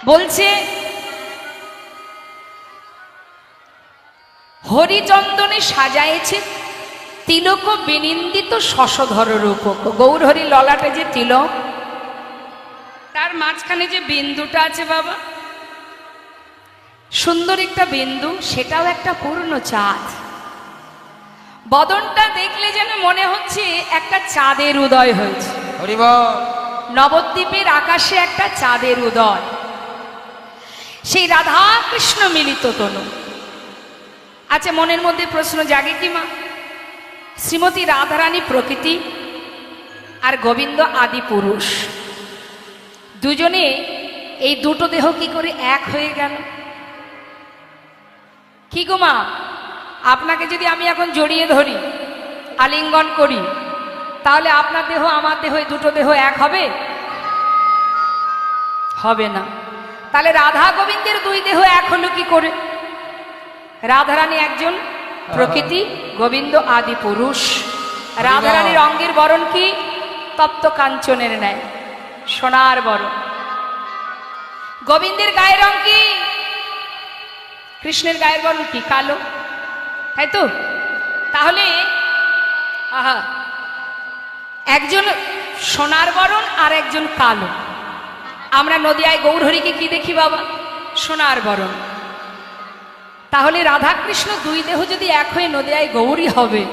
বলছে হরিচন্দনে সাজাইছে তিলক বিনিন্দিত শশধর রূপক। গৌরহরি ললাটে যে তিলক, তার মাঝখানে যে বিন্দুটা আছে বাবা, সুন্দর একটা বিন্দু, সেটাও একটা পূর্ণ চাঁদ। বদনটা দেখলে যেন মনে হচ্ছে একটা চাঁদের উদয় হয়েছে। নবদ্বীপের আকাশে একটা চাঁদের উদয়। সেই রাধা কৃষ্ণ মিলিত তনু। আচ্ছা, মনের মধ্যে প্রশ্ন জাগে কি মা, শ্রীমতী রাধারানী প্রকৃতি আর গোবিন্দ আদি পুরুষ, দুজনে এই দুটো দেহ কি করে এক হয়ে গেল? কি গো মা, আপনাকে যদি আমি এখন জড়িয়ে ধরি, আলিঙ্গন করি, তাহলে আপনার দেহ আমার দেহ, এই দুটো দেহ এক হবে? হবে না। তাহলে রাধা গোবিন্দের দুই দেহ এক হলো কি করে? রাধারানী একজন প্রকৃতি, গোবিন্দ আদি পুরুষ। রাধারানীর অঙ্গের বরণ কি? তপ্ত কাঞ্চনের ন্যায়, সোনার বরণ। গোবিন্দের গায়ের রং কি? কৃষ্ণের গায়ের বরণ কি? কালো, তাই তো? তাহলে আহা, একজন সোনার বরণ আর একজন কালো। আমরা নদিয়ায় গৌরহরিকে কি দেখি বাবা? সোনার বরণ। তাহলে রাধা কৃষ্ণ দুই দেহ যদি এক হয়ে নদিয়ায় গৌরী হবে,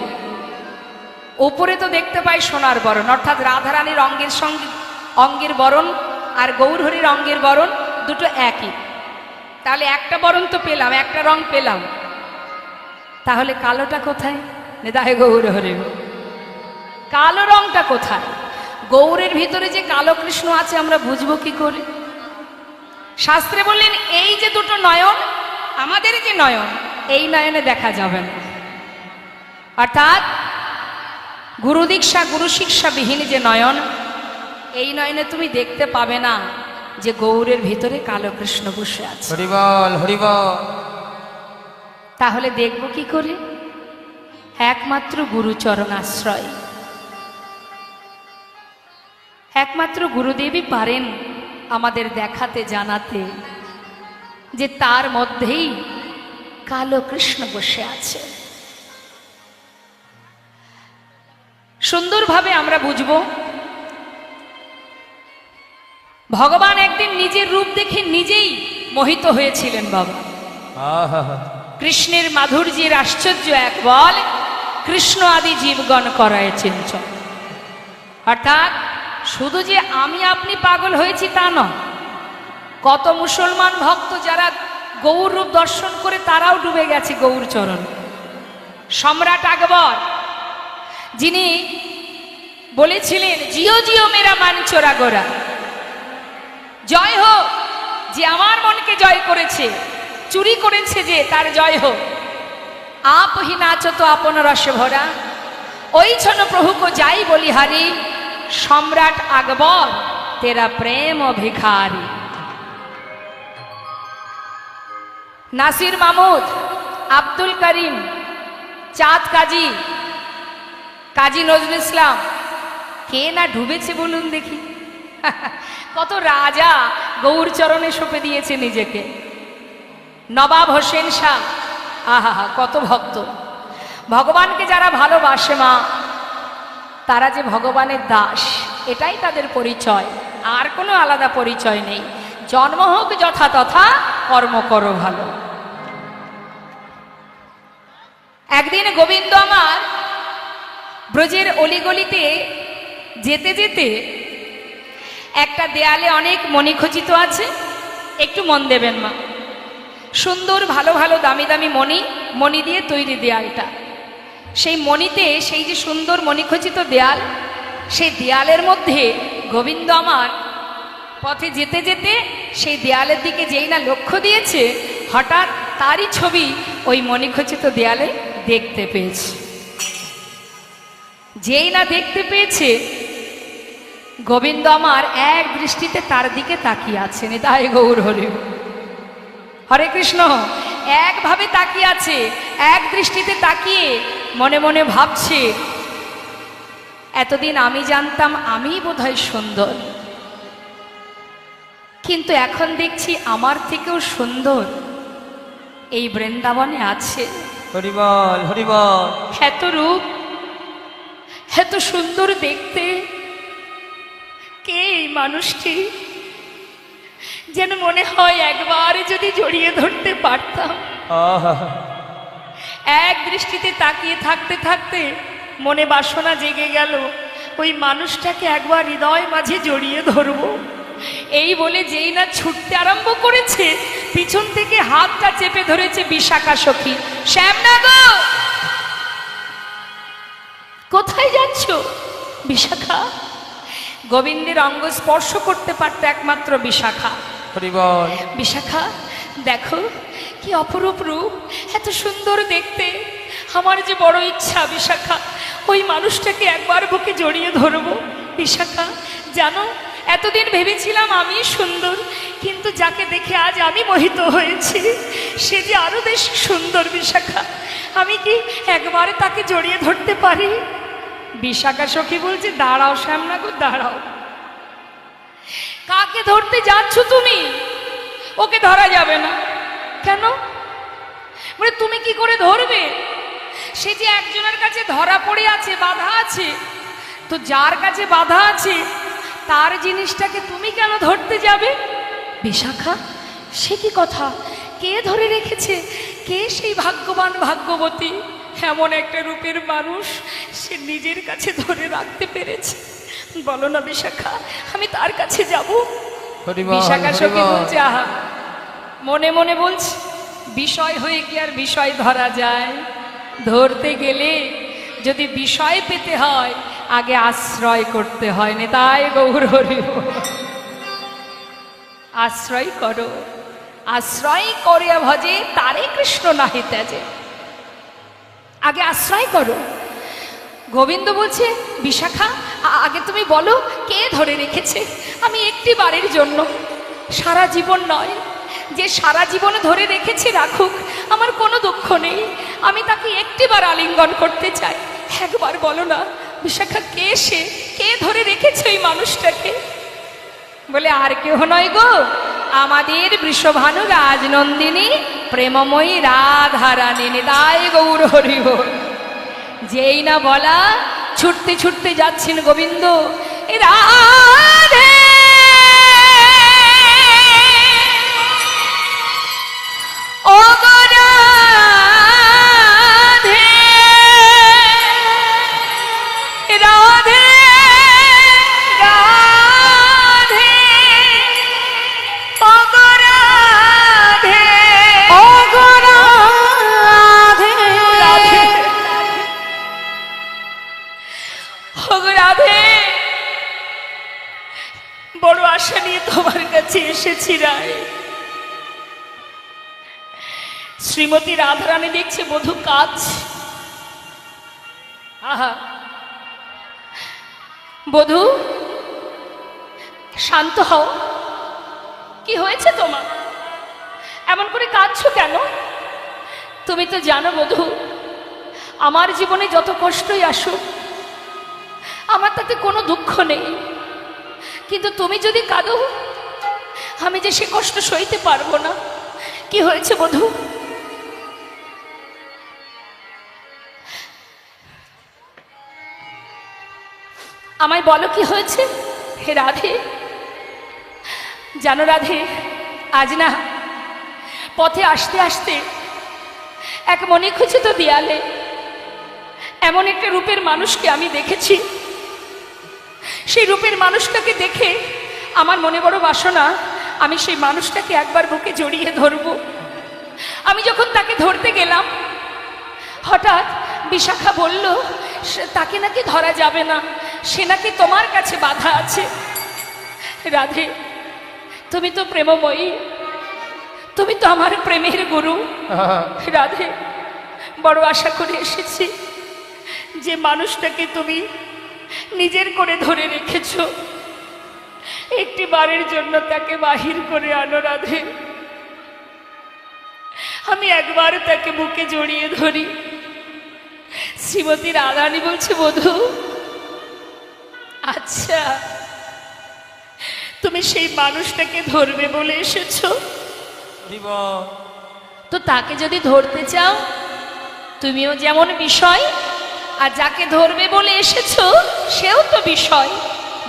ওপরে তো দেখতে পাই সোনার বরণ, অর্থাৎ রাধারানীর অঙ্গের সঙ্গে অঙ্গের বরণ আর গৌরহরির অঙ্গের বরণ দুটো একই। তাহলে একটা বরণ তো পেলাম, একটা রং পেলাম। তাহলে কালোটা কোথায়? নেদায় গৌরহরি, কালো রংটা কোথায়? গৌরের ভিতরে যে কালো কৃষ্ণ আছে আমরা বুঝবো কি করে? শাস্ত্রে বললেন এই যে দুটো নয়ন, আমাদের যে নয়ন, এই নয়নে দেখা যাবে না। অর্থাৎ গুরু দীক্ষা গুরু শিক্ষা বিহীন যে নয়ন, এই নয়নে তুমি দেখতে পাবে না যে গৌরের ভিতরে কালো কৃষ্ণ বসে আছে। হরিবল হরিবল। তাহলে দেখব কি করে? একমাত্র গুরুচরণ আশ্রয়। একমাত্র গুরুদেবই পারেন আমাদের দেখাতে, জানাতে যে তার মধ্যেই কালো কৃষ্ণ বসে আছে। সুন্দরভাবে আমরা বুঝব। ভগবান একদিন নিজের রূপ দেখে নিজেই মোহিত হয়েছিলেন বাবা। কৃষ্ণের মাধুর্যের আশ্চর্য এক বল, কৃষ্ণ আদি জীবগণ করায় চিঞ্চন। অর্থাৎ শুধু যে আমি আপনি পাগল হয়েছি তা নয়, কত মুসলমান ভক্ত যারা গৌর রূপ দর্শন করে তারাও ডুবে গেছে গৌর চরণ। সম্রাট আকবর যিনি বলেছিলেন জিও জিও মেরা মান চোরা গোরা, জয় হোক যে আমার মনকে জয় করেছে, চুরি করেছে যে তার জয় হোক। আপ হি নাচো তো আপন রসে ভরা, ওই ছন প্রভু কো যাই বলিহারি, সম্রাট আকবর তেরা প্রেম ভিখারি। নাসির মাহমুদ, আব্দুল করিম, চাঁদ কাজী, কাজী নজরুল ইসলাম, কে না ডুবেছে বলুন দেখি? কত রাজা গৌর চরণে সঁপে দিয়েছে নিজেকে। নবাব হোসেন শাহ, আহা কত ভক্ত। ভগবানকে যারা ভালোবাসে মা, তারা যে ভগবানের দাস, এটাই তাদের পরিচয়, আর কোনো আলাদা পরিচয় নেই। জন্ম হোক যথা তথা, কর্ম করো ভালো। একদিন গোবিন্দ আমার ব্রজের অলিগলিতে যেতে যেতে একটা দেয়ালে অনেক মণিখচিত আছে, একটু মন দেবেন মা। সুন্দর ভালো ভালো দামি দামি মণি দিয়ে তৈরি দেয়ালটা। সেই মণিতে সেই যে সুন্দর মণিখচিত দেয়াল, সেই দেয়ালের মধ্যে গোবিন্দ আমার পথে যেতে যেতে সেই দেয়ালের দিকে যেই না লক্ষ্য দিয়েছে, হঠাৎ তারই ছবি ওই মণিখচিত দেয়ালে দেখতে পেয়েছে। যেই না দেখতে পেয়েছে, গোবিন্দ আমার এক দৃষ্টিতে তার দিকে তাকিয়ে আছেন। তাই গৌর হরি হরে কৃষ্ণ, একভাবে তাকিয়ে আছে, এক দৃষ্টিতে তাকিয়ে মনে মনে ভাবছে, এতদিন আমি জানতাম আমি বোধহয় সুন্দর, কিন্তু এখন দেখছি আমার থেকেও সুন্দর এই বৃন্দাবনে আছে। হরি বল, হরি বল। এত রূপ, এত সুন্দর দেখতে, কে এই মানুষটি? যেন মনে হয় একবার যদি জড়িয়ে ধরতে পারতাম। আহা, এক দৃষ্টিতে তাকিয়ে থাকতে থাকতে মনে বাসনা জেগে গেল ওই মানুষটাকে একবার হৃদয় মাঝে জড়িয়ে ধরবো। এই বলে যেই না ছুটতে আরম্ভ করেছে, পিছন থেকে হাতটা চেপে ধরেছে বিশাখা সখী। শ্যামনা গো, কোথায় যাচ্ছ? বিশাখা। গোবিন্দের অঙ্গ স্পর্শ করতে পারত একমাত্র বিশাখা। হরি বল। বিশাখা, দেখো কি অপরূপ রূপ, এত সুন্দর দেখতে। আমার যে বড় ইচ্ছা বিশাখা, ওই মানুষটাকে একবার বুকে জড়িয়ে ধরবো। বিশাখা জানো, এতদিন ভেবেছিলাম আমি সুন্দর, কিন্তু যাকে দেখে আজ আমি মোহিত হয়েছি সে যে আরো বেশি সুন্দর। বিশাখা, আমি কি একবার তাকে জড়িয়ে ধরতে পারি? বিশাখা সখী বলছে, দাঁড়াও শ্যামনা গো, দাঁড়াও। কাকে ধরতে যাচ্ছ তুমি? ওকে ধরা যাবে না। কেন? বলে তুমি কি করে ধরবে? সে যে একজনের কাছে ধরা পড়ে আছে, বাধা আছে। তো যার কাছে বাধা আছে তার জিনিসটাকে তুমি কেন ধরতে যাবে? বিশাখা, সে কি কথা? কে ধরে রেখেছে? কে সেই ভাগ্যবান ভাগ্যবতী? এমন একটা রূপের মানুষ সে নিজের কাছে ধরে রাখতে পেরেছে। বলো না বিশাখা, আমি তার কাছে যাব। বিশাখা সখী বলছে, আহা, মনে মনে বলছি, বিষয় হয়ে কি আর বিষয় ধরা যায়? ধরতে গেলে যদি বিষয় পেতে হয় আগে আশ্রয় করতে হয়। নেতাই গৌর হরি বল। আশ্রয় করো, আশ্রয় করিয়া ভজে তারে কৃষ্ণ নাহি ত্যাজে। আগে আশ্রয় করো। গোবিন্দ বলছে, বিশাখা আগে তুমি বলো কে ধরে রেখেছে? আমি একটি বারের জন্য, সারা জীবন নয়। যে সারা জীবন ধরে রেখেছে রাখুক, আমার কোনো দুঃখ নেই। আমি তাকে একটিবার আলিঙ্গন করতে চাই। একবার বলো না বিশাখা, কে সে? কে ধরে রেখেছে ওই মানুষটাকে? বলে, আর কেহ নয় গো, আমাদের বৃষভানু রাজনন্দিনী প্রেমময়ী রাধারানী। নিতাই গৌর হরি বল। যেই না বলা, ছুটতে ছুটতে যাচ্ছেন গোবিন্দ। রাধে ও গো রাধে, রাধে রাধে ও গো রাধে, ও গো রাধে, রাধে ও গো রাধে। বড় আশা নিয়ে তোমার কাছে এসেছি রায়। শ্রীমতী রাধারানী দেখছে বধূ কাজ। আহা, বধূ শান্ত হও। কি হয়েছে তোমার? এমন করে কাঁদছো কেন? তুমি তো জানো বধূ, আমার জীবনে যত কষ্টই আসুক আমার তাতে কোনো দুঃখ নেই, কিন্তু তুমি যদি কাঁদো আমি যে সে কষ্ট সইতে পারবো না। কি হয়েছে বধূ? আমায় বলো কি হয়েছে। হে রাধে, জানো রাধে, আজ না পথে আসতে আসতে এক মনে খুঁজে তো দেয়ালে এমন একটা রূপের মানুষকে আমি দেখেছি। সেই রূপের মানুষটাকে দেখে আমার মনে বড় বাসনা, আমি সেই মানুষটাকে একবার বুকে জড়িয়ে ধরব। আমি যখন তাকে ধরতে গেলাম, হঠাৎ বিশাখা বলল তাকে নাকি ধরা যাবে না, সে নাকি তোমার কাছে বাধা আছে। রাধে, তুমি তো প্রেমময়ী, তুমি তো আমার প্রেমের গুরু। রাধে, বড় আশা করে এসেছি যে মানুষটাকে তুমি নিজের করে ধরে রেখেছ, একটি বারের জন্য তাকে বাহির করে আনো। রাধে, আমি একবার তাকে বুকে জড়িয়ে ধরি। শ্রীমতী রাধারানী বলছে, বধূ আচ্ছা তুমি সেই মানুষটাকে ধরবে বলে এসেছো। হরি বল। তো তাকে যদি ধরতে চাও, তুমিও যেমন বিষয়, আর যাকে ধরবে বলে এসেছো সেও তো বিষয়।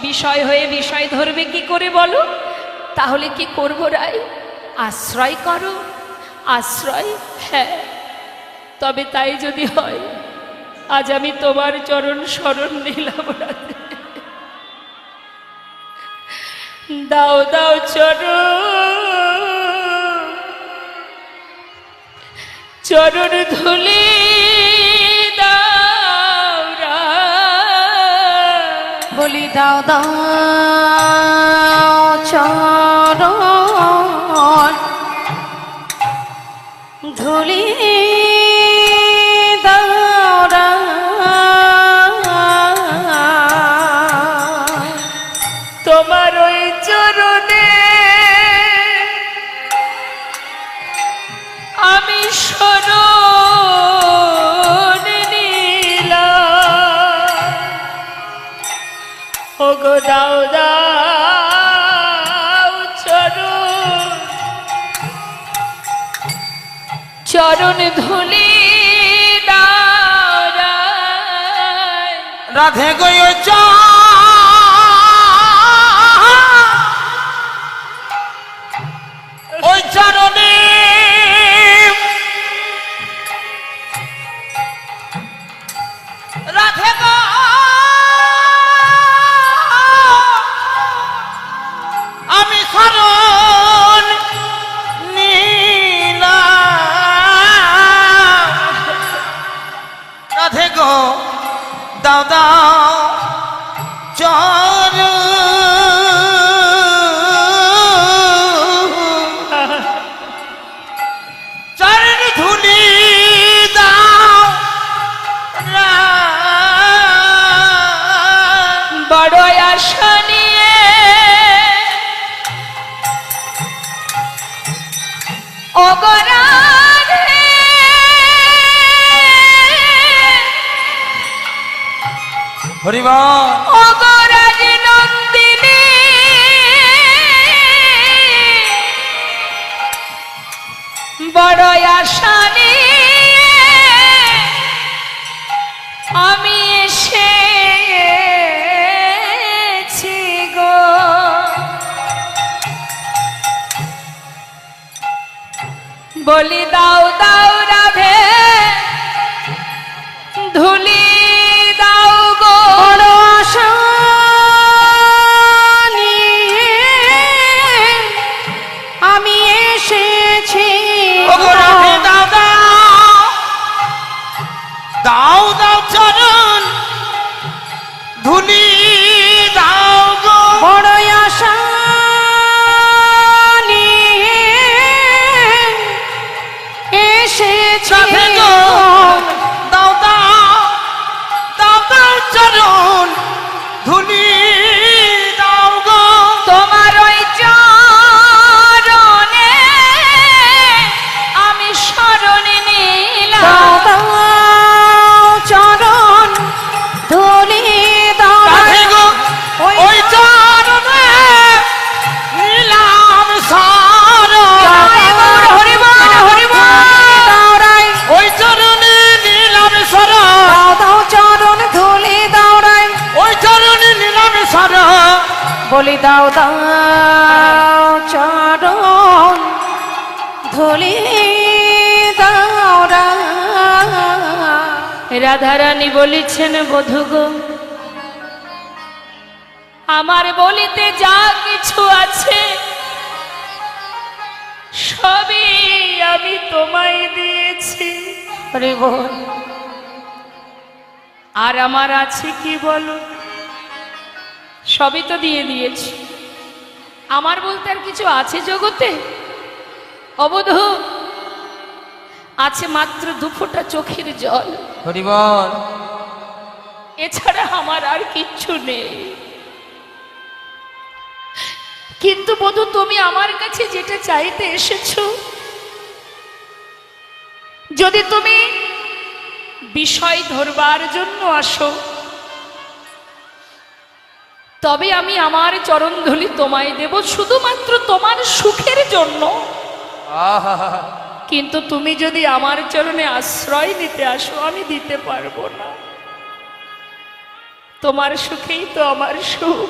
বিষয় হয়ে বিষয় ধরবে কি করে বলো? তাহলে কি করবো রাই? আশ্রয় করো, আশ্রয়। হ্যাঁ, তবে তাই যদি হয়, আজ আমি তোমার চরণ শরণ নিলাম রাধে। দাও দাও চরণ ধুলি দাও বলি দাও দাও চরণ ধুলি দাও তোমার ওই চরণে আমি শরণ নিলাম। ওগো দাও দাও চরণ ধুলি দাও রাধে গই ওই চরণে রাধে গো আমি শরণ নিলাম। রাধে গো দাও দাও চরণ চরণ ধুলি দাও বড় আশা নিয়ে অগরাধে হরি বল। অগরাজ নন্দিনী বড় আশা নিয়ে আমি এসেছি গো। বলি দাও দাও রাধে ধুলি দাও গো। বড় আশা নিয়ে আমি এসেছি ওগো রাধে দাও দাও দাও দাও চরণ ধুলি দাও গো। বড় আশা নিয়ে এসেছি রাধে গো দাও দাও দাও দাও চরণ ধুলি দাও গো। তোমার ওই চরণে আমি শরণ নিলাম। দাও দাও চরণ ধুলি দাও রাধে গো ওই চরণে নিলাম শরণ। হরি বল, হরি বল। ওই চরণে নিলাম শরণ। দাও দাও চরণ ধুলি দাও রাই ওই চরণে নিলাম শরণ। বলি দাও দাও চরণ ধুলি দাও রাধারানী বলেছেন বধূ গো, আমার বলিতে যা কিছু আছে সবই আমি তোমায় দিয়েছি। হরি বল। আর আমার আছে কি বলো? সবই তো দিয়ে দিয়েছি। আমার বলতে আর কিছু আছে জগতে? অবধূ, আছে মাত্র 2 ফোঁটা চোখের জল। হরি বল। এছাড়া আমার আর কিচ্ছু নেই। কিন্তু বধূ, তুমি আমার কাছে যেটা চাইতে এসেছো, যদি তুমি বিষয় ধরবার জন্য আসো, তবে আমি আমার চরণধুলি তোমায় দেব শুধুমাত্র তোমার সুখের জন্য। আহা কিন্তু তুমি যদি আমার চরণে আশ্রয় নিতে আসো আমি দিতে পারবো না। তোমার সুখেই তো আমার সুখ।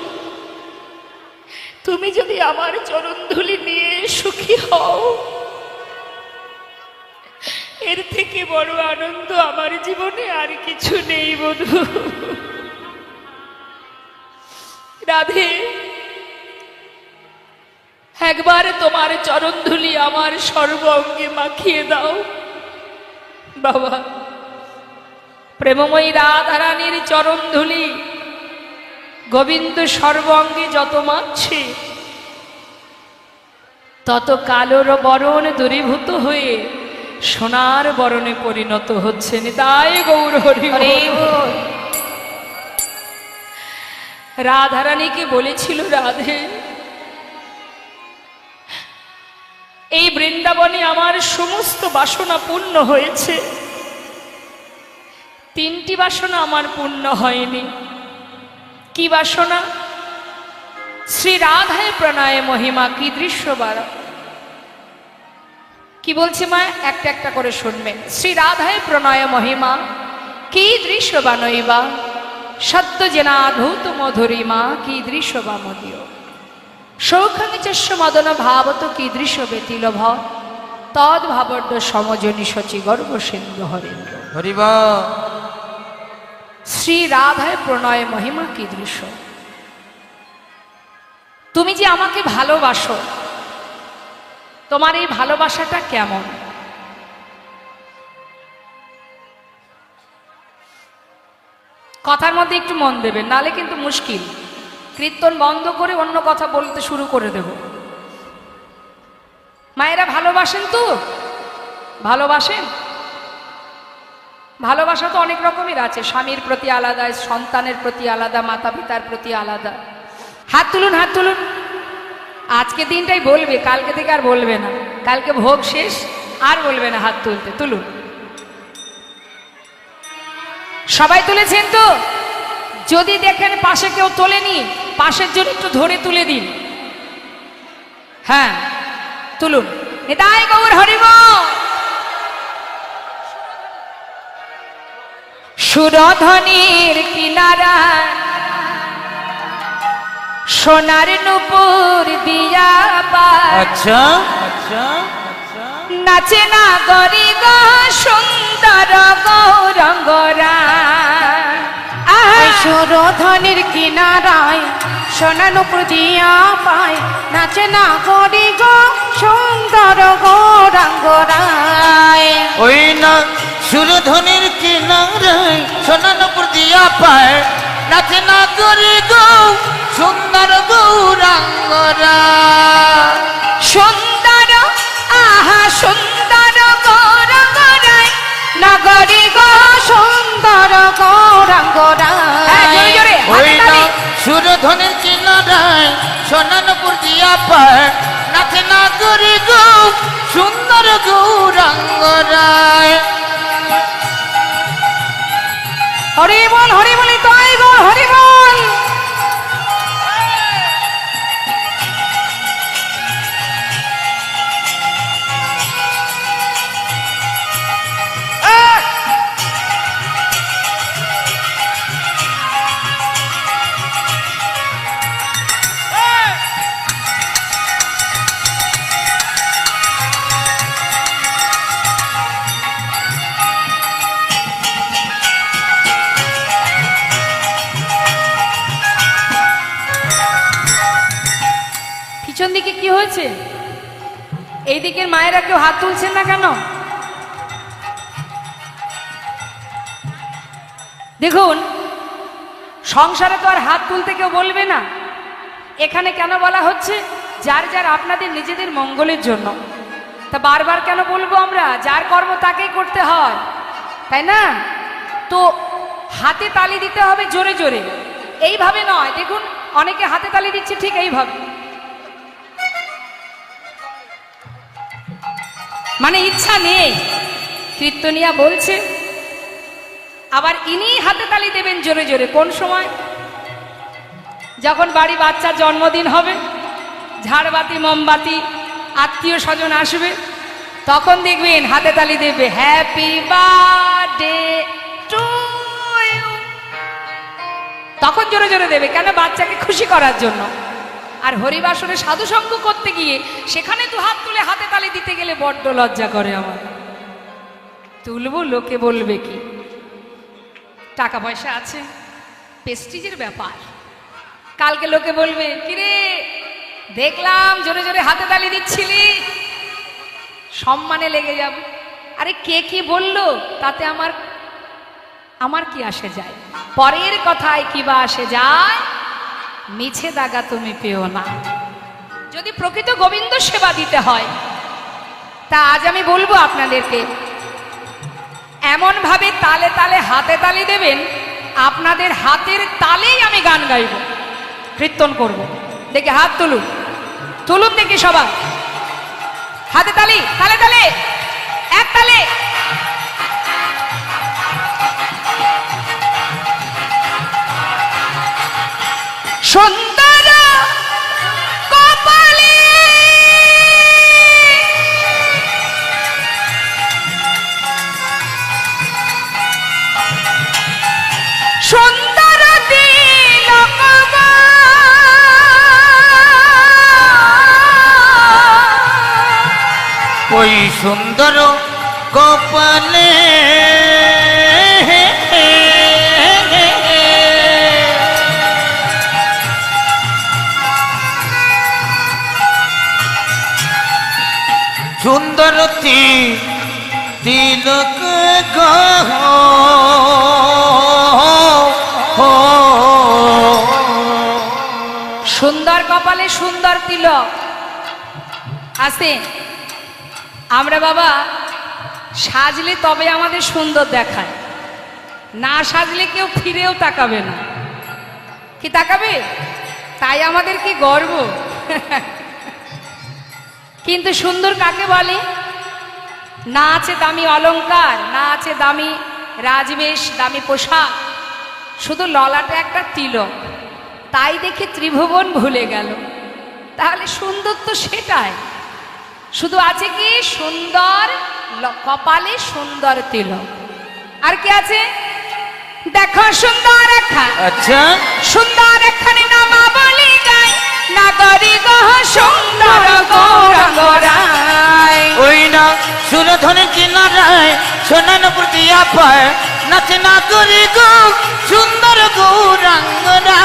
তুমি যদি আমার চরণধুলি নিয়ে সুখী হও, এর থেকে বড় আনন্দ আমার জীবনে আর কিছু নেই বধূ। রাধে, একবার তোমার চরণধুলি আমার সর্ব অঙ্গে মাখিয়ে দাও বাবা। প্রেমময়ী রাধারানীর চরণধুলি গোবিন্দ সর্ব অঙ্গে যত মাখছে তত কালোর বরণ দূরীভূত হয়ে সোনার বরণে পরিণত হচ্ছে। নিতাই গৌর হরি বল। রাধারানীকে বলেছিল, রাধে এই বৃন্দাবনে আমার সমস্ত বাসনা পূর্ণ হয়েছে, তিনটি বাসনা আমার পূর্ণ হয়নি। কি বাসনা? শ্রী রাধায় প্রণয় মহিমা কি দৃশ্য বারা। কি বলছে মা? একটা একটা করে শুনবেন। শ্রী রাধায় প্রণয় মহিমা কি দৃশ্য বানইবা, সদ্য জেনাধূত মধুরিমা কি দৃশ্য বা মদীয়, সৌখ্যমিচস্য মদন ভাবত কি দৃশ্য ব্যতিলভ, তদ ভাবর্দ সমজনী শচী গর্ব সিন্ধু হরেন্দ্র। হরিবা শ্রী রাধায় প্রণয় মহিমা কি দৃশ্য। তুমি যে আমাকে ভালোবাসো, তোমার এই ভালোবাসাটা কেমন? কথার মধ্যে একটু মন দেবেন, নালে কিন্তু মুশকিল। কীর্তন বন্ধ করে অন্য কথা বলতে শুরু করে দেব। মায়েরা ভালোবাসেন তো? ভালোবাসেন? ভালোবাসা তো অনেক রকমের আছে। স্বামীর প্রতি আলাদা, সন্তানের প্রতি আলাদা, মাতা পিতার প্রতি আলাদা। হাত তুলুন, হাত তুলুন। আজকে দিনটাই বলবে, কালকে থেকে আর বলবে না। কালকে ভোগ শেষ, আর বলবে না হাত তুলতে। তুলুন। সবাই তুলেছেন তো? যদি দেখেন পাশে কেউ তোলেনি, পাশের জন্য একটু ধরে তুলে দিন। হ্যাঁ, তুলুন। নিতাই গৌর হরি বল। সুরধনির কিনারা সোনার নূপুর দিয়া পায়, আচ্ছা আচ্ছা আচ্ছা নাচে না গরি গো সুন্দর গৌরঙ্গরা। সুরধনির কিনারায় সোনা নূপুর দিয়া পায়, নাচে না করি গো সুন্দর গৌরাঙ্গরায়। ওই না সুরধনির কিনারায় সোনা নূপুর দিয়া পায়, নাচে না করি গো সুন্দর গৌরাঙ্গরা। সুন্দর আহা সুন্দর গৌরঙ্গরায়, নগরী গো সুন্দর গৌরাঙ্গরায়। ওই না সুরধনির কিনারায় সোনা নূপুর দিয়া পায়, নাচে না করি গো সুন্দর গৌরাঙ্গরায়। হরি বল, হরি বলি তাই গো, হরি বল। পিছন দিকে কি হয়েছে? এই দিকের মায়েরা কেউ হাত তুলছেন না কেন? দেখুন, সংসারে তো আর হাত তুলতে কেউ বলবে না। এখানে কেন বলা হচ্ছে? যার যার আপনাদের নিজেদের মঙ্গলের জন্য। তা বারবার কেন বলবো আমরা? যার কর্ম তাকেই করতে হয়, তাই না? তো হাতে তালি দিতে হবে জোরে জোরে, এইভাবে নয়। দেখুন, অনেকে হাতে তালি দিচ্ছে ঠিক এইভাবে, মানে ইচ্ছা নেই। কীর্তনিয়া বলছে, আবার ইনি হাতে তালি দেবেন জোরে জোরে। কোন সময়? যখন বাড়ি বাচ্চার জন্মদিন হবে, ঝাড়বাতি মোমবাতি আত্মীয় স্বজন আসবে, তখন দেখবেন হাতে তালি দেবে, হ্যাপি বার্থডে টু ইউ। তখন জোরে জোরে দেবে, কেন? বাচ্চাকে খুশি করার জন্য। আর হরিবাসরে সাধুসঙ্গ করতে গিয়ে সেখানে তো হাত তুলে হাতে তালি দিতে গেলে বড্ড লজ্জা করে আমার। তুলবো, লোকে বলবে কি? টাকা পয়সা আছে, প্রেস্টিজের ব্যাপার। কালকে লোকে বলবে, কিরে দেখলাম জোরে জোরে হাতে তালি দিচ্ছিলি, সম্মানে লেগে যাবে। আরে কে কি বললো তাতে আমার কি আসে যায়? পরের কথায় কি বা আসে যায়? মিছে দাগা তুমি পেও না। যদি প্রকৃত গোবিন্দ সেবা দিতে হয়, তা আজ আমি বলবো আপনাদেরকে, এমন ভাবে তালে তালে হাতে তালি দেবেন, আপনাদের হাতের তালেই আমি গান গাইব, কীর্তন করব। দেখে হাত তুলুন, তুলুন দেখি সবাই, হাতে তালি, তালে তালে, এক তালে। সুন্দর কপালে সুন্দর তিলক গো, ওই সুন্দর কপালে সুন্দর তিলক গো, সুন্দর কপালে সুন্দর তিলক আছে। আমরা বাবা সাজলে তবে আমাদের সুন্দর দেখায়, না সাজলে কেউ ফিরেও তাকাবে না। কি তাকাবে? তাই আমাদের কি গর্ব। কিন্তু সুন্দর কাকে বলে? না আছে দামি অলংকার, না আছে দামি রাজবেশ, দামি পোশাক, শুধু ললাটে একটা তিলক, তাই দেখে ত্রিভুবন ভুলে গেল। তাহলে সুন্দর তো সেটাই, শুধু আছে কি সুন্দর কপালে সুন্দর তিলক। আর কি আছে? দেখো সুন্দর রেখা, আচ্ছা সুন্দর এখানে নামা বলি গাই, নাগরি গহ সুন্দর গৌরাঙ্গরায়। ওই না সুরধনের কিনারায় সোনান প্রতিয়া পায়, নাচে না করি গো সুন্দর গৌরাঙ্গরা।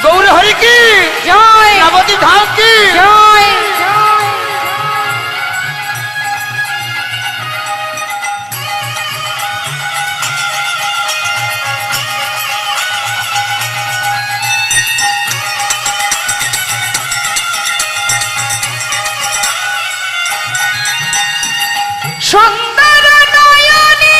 গৌর হরি কি জয়, নবদ্বীপ ধাম কি জয়। সুন্দর নয়নে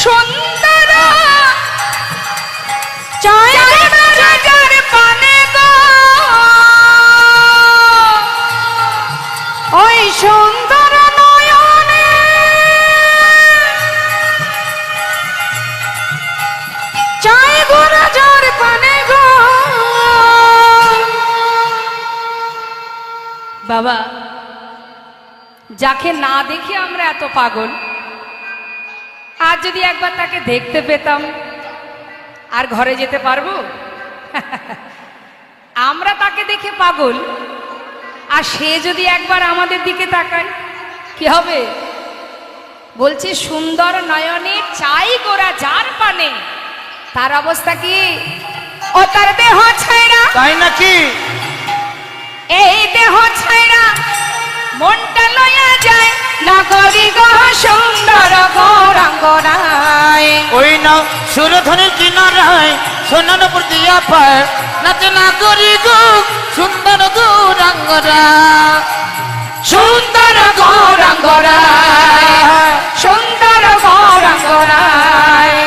সুন্দর চাঁদের পানে গো, ওই সুন্দর নয়নে চাই গোরা যার পানে গো। বাবা, যাকে না দেখে আমরা এত পাগল, আর যদি একবার তাকে দেখতে পেতাম, আর ঘরে যেতে পারবো? আমরা তাকে দেখে পাগল, আর সে যদি একবার আমাদের দিকে তাকায়, কি হবে? বলছি সুন্দর নয়নে চাই গোরা যার পানে, তার অবস্থা কি? ও তার দেহ ছাইরা, তাই নাকি? এই দেহ ছাইরা মনটা লয়া যায়, নগরী গহ সুন্দর গৌরাঙ্গরায়। ওই না সুরধনের কিনারায় সোনান প্রতিয়া পায়, নাচে না করি গো সুন্দর গৌরাঙ্গরা। সুন্দর গৌরাঙ্গরায়, সুন্দর গৌরাঙ্গরায়,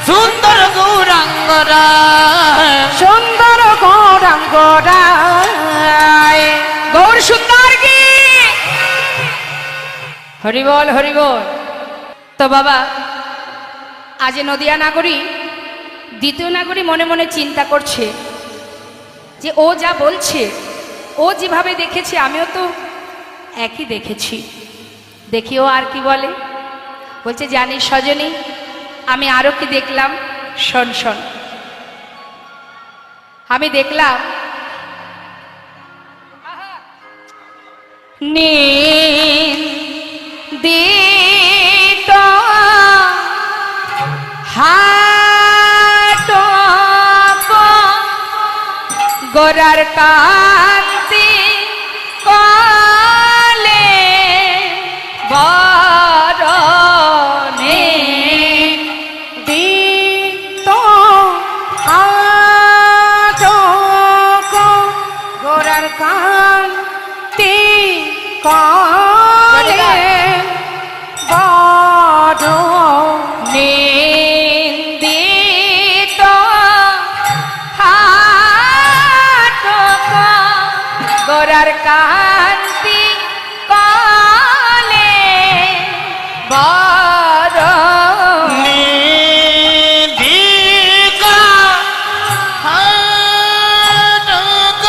সুন্দর গৌরাঙ্গরা, সুন্দর হরি বল হরি বল। তো বাবা, আজ নদিয়া নাগরী দ্বিতীয় নাগরী মনে মনে চিন্তা করছে যে ও যা বলছে, ও যেভাবে দেখেছে আমিও তো একই দেখেছি, দেখি ও আর কি বলে। বলছে, জানিস সজনী, আমি আরো কি দেখলাম, শোন শোন। আমি দেখলাম নিন্দিত হাট গোরার কান্তি কলে বরণে দিত আটক গোরার কান্তি কলে বড় নিন্দিত হাট গোরার কান্তি কলে বরণে নিদিকা হাটক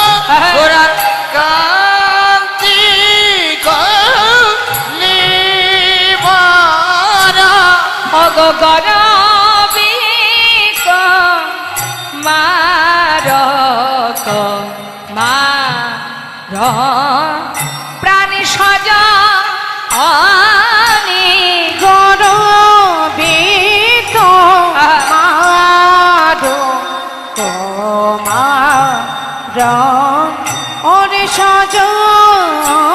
গোরার কান্তি কলিবারা অগরবিক মারক মার প্রাণী সজা আনি গরবিত মারো তোমার ওরে সজনি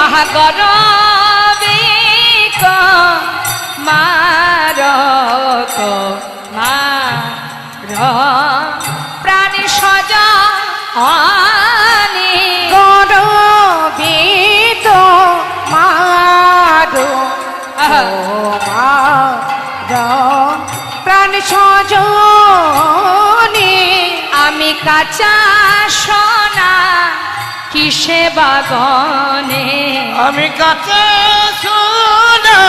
আহা গরবিক মারক মার প্রাণী সজা আনি গরবিত মারো আহা। তোমার প্রাণ সজনি আমি কাঁচা সোনা কিসে বাগনে, আমি কাছে সোনা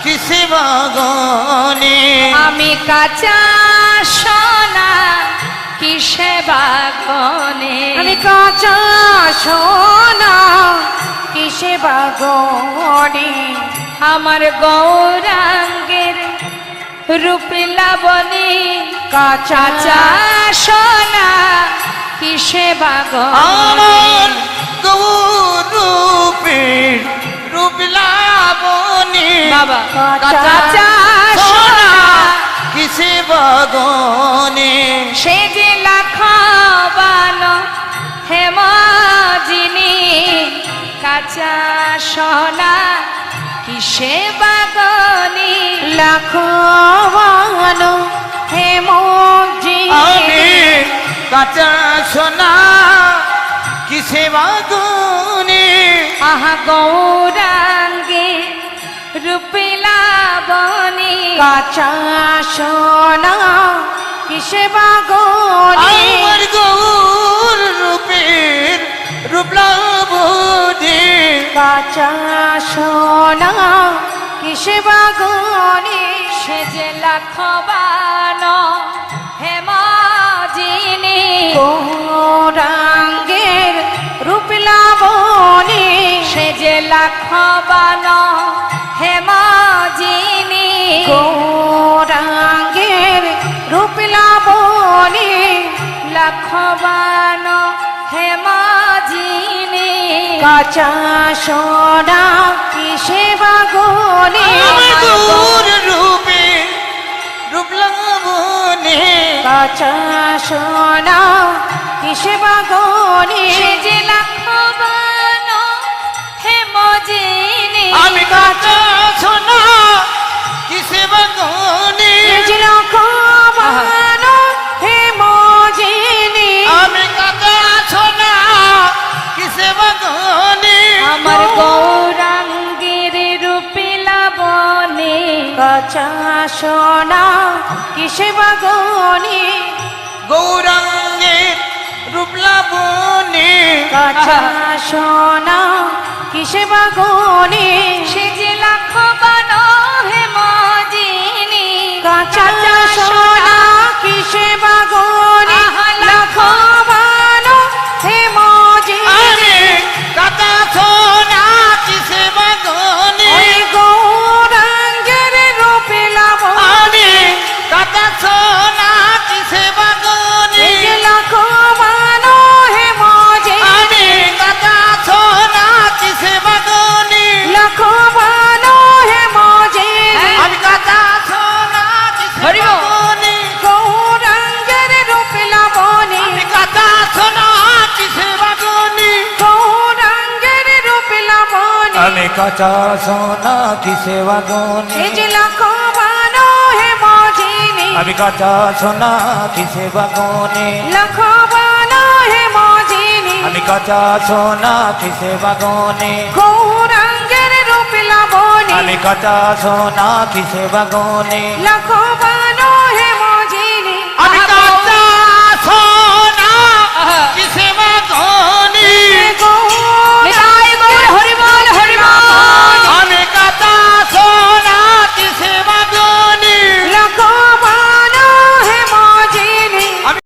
কিসে বাগনে আমি কাঁচা সোনা কিসে বাগনে, আমি কাঁচা সোনা কিসে বাগনি আমার গৌরাঙ্গের রূপ লাবণী কাঁচা কাঁচা সোনা কিসে বাগনে, আমার গৌরূপের রূপ লাবণী বাবা কাঁচা কাঁচা সোনা সোনা কিসে বাগনে সে যে লাখবান হেমজিনী কাঁচা সোনা কিসে বাগনি, লাখবান হেমজি আমি কাঁচা সোনা কিসে বাগনে আহা গৌরাঙ্গে রূপিলাবনী কাঁচা সোনা কিসে বাগনি আমার গৌর রূপের রূপ লাবণী কাঁচা সোনা কিসে বাগনি সে যে লাখবান হেমজিনী গৌরাঙ্গের রূপ লাবণী সে যে লাখবান হেমজিনী গৌরাঙ্গের রূপ লাবণী লাখবান হেমজিনী কাঁচা সোনা কিসে বাগনি আমার গৌর রূপের রূপ লাবণী কাঁচা সোনা কিসে বাগনি সে যে লাখবান হেমজিনী আমি কাঁচা সোনা কিসে বাগনে লক্ষবান হেমজিনী আমি কাঁচা সোনা কিসে বাগনে আমার গৌরাঙ্গের রূপে লাবণী কাঁচা সোনা কিসে বাগনি গৌরাঙ্গের রূপ লাবণী কাঁচা সোনা কিসে বাগনি বনে সে যে লাখবান হে মজিনী কাঁচা সোনা কিসে বাগনে আহা, লাখবানো হে মজিনী আমি কাটা সোনা কিসে বাগনে ওই গৌরাঙ্গের রূপে লাবণী আমি কাটা সোনা কিসে বাগনে এই যে লাখবানো হে মজিনী আমি কাটা সোনা কিসে বাগনে লাখবানো হে মজিনী আমি কাটা সোনা কিসে হরি বল। বাগনে গৌরাঙ্গের রূপে লাবণী আমি কাটা সোনা কিসে বাগনে গৌরাঙ্গের রূপে লাবণী আমি কাটা সোনা কিসে বাগনে এই যে লাখবানো হে মজিনী আমি কাটা সোনা কিসে বাগনে লাখবানো হে মজিনী আমি কাটা সোনা কিসে বাগনে গৌরাঙ্গের রূপে লাবণী আমি কাটা সোনা কিসে বাগনে লাখবানো